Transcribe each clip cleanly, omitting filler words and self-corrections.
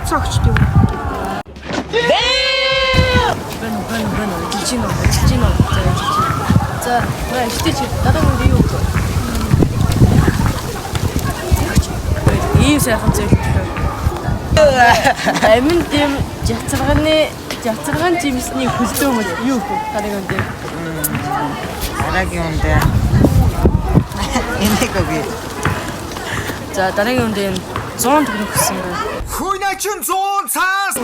Цагч тийм. Жижиг. За, хитэж дараагийн нь юу вэ? Ийм сайхан зүйл. Амин дэм жацарган жимсний хөлтөөмөл юу вэ? Дараагийн нь. Дараагийн нь энэгэгүй. За, дараагийн нь 100 төгрөг өгсөн байна. Хүйнэ чин 100 цаас.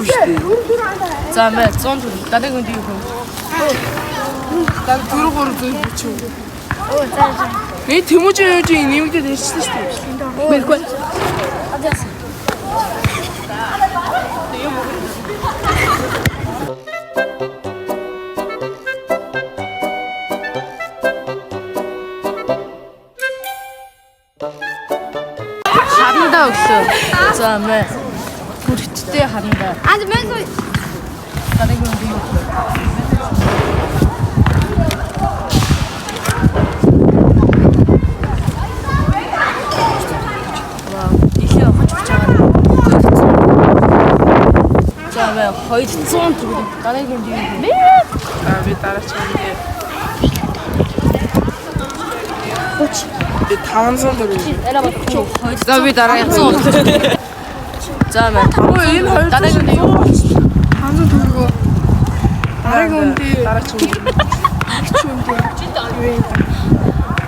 За, мэ 100 төгрөг. Дараагийн нь юу вэ? Дан 4 бичүү. Оо, за. Би Тэмүүжин юужийн нэмэгдээд ирчихсэн шүү дээ. Мэлгүй. Харандаа өглөө. За, мэ. Бүрттэй харандаа. Анд мэнгүй. Дараагийн нь юу вэ? Хоёр 100 төгрөг. Дараагийн нь юу вэ? Би дараач юм. Хоч. Би 500 төгрөг. За би дараагийн 100. За мэ 500. Дараагийн нь юу вэ? 500 төгрөг. Дараагийн үндэ дараач юм.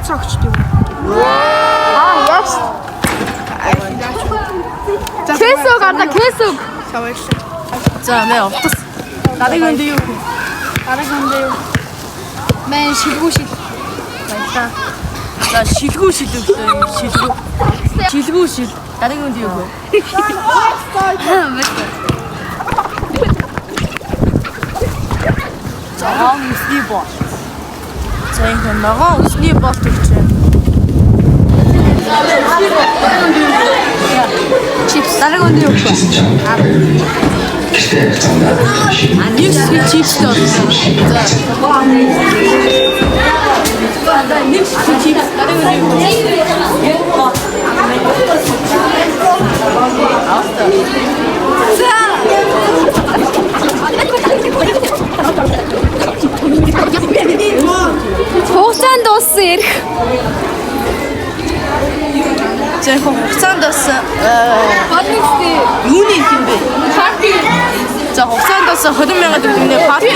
Цагч тийм. Яаш. Кэсэг арда кэсэг. За мэ автос. Дараагийн нь юу вэ? Дараагийн нь юу? Мэн шилгүү шил. Баярлаа. За шилгүү шилвэлээ. Шилгүү шил. Дараагийн нь юу вэ? За усны бол. За энэ ногоон усны бол төрч байна. Чипс дараагийн нь юу вэ? Нэг чипс тоо. За нэг чипс дараагийн нь юу вэ? Хугацаанд дууссан ирэх. За хугацаанд бас Парти. юуны юм бэ? Парти. За хугацаанд бас 20,000 төгрөгийн парти.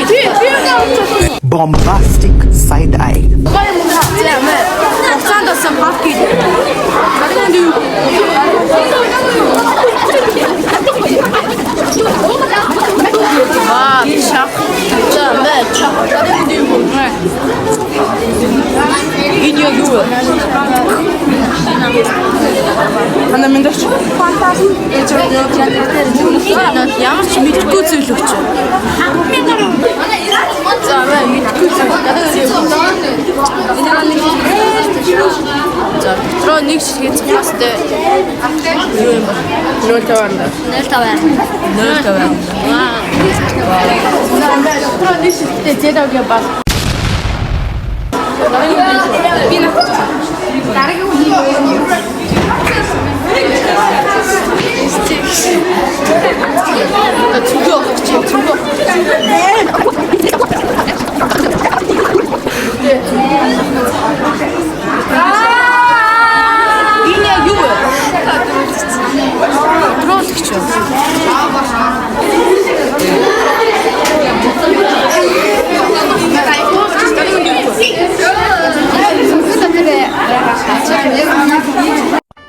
Bombastic side eye. За мэ хугацаанд бас парти. Дараагийн нь юу? Чах. За мэ чах. Дараагийн нь юу? Видео юу? Хана мэндэрч. Ямар ч мэдгүй зүйл өгч. За мэ мэдгүй зүйл. За дотроо нэг ширхэг цахастай юу юм бэ? 050. 050. За мэ дотроо нэг ширхэгтэй зэдэг баг. Би на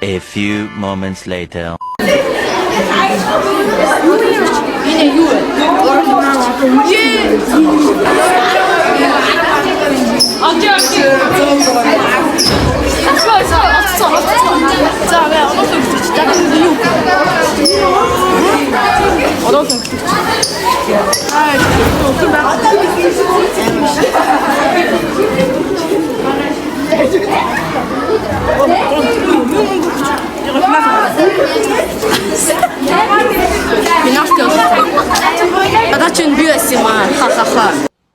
A few moments later.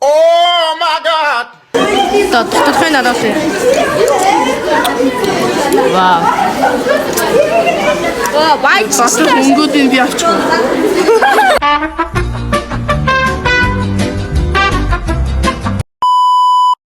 Oh my god. Тут хай надо все. Вау. White Батар мөнгөдийн би авчих.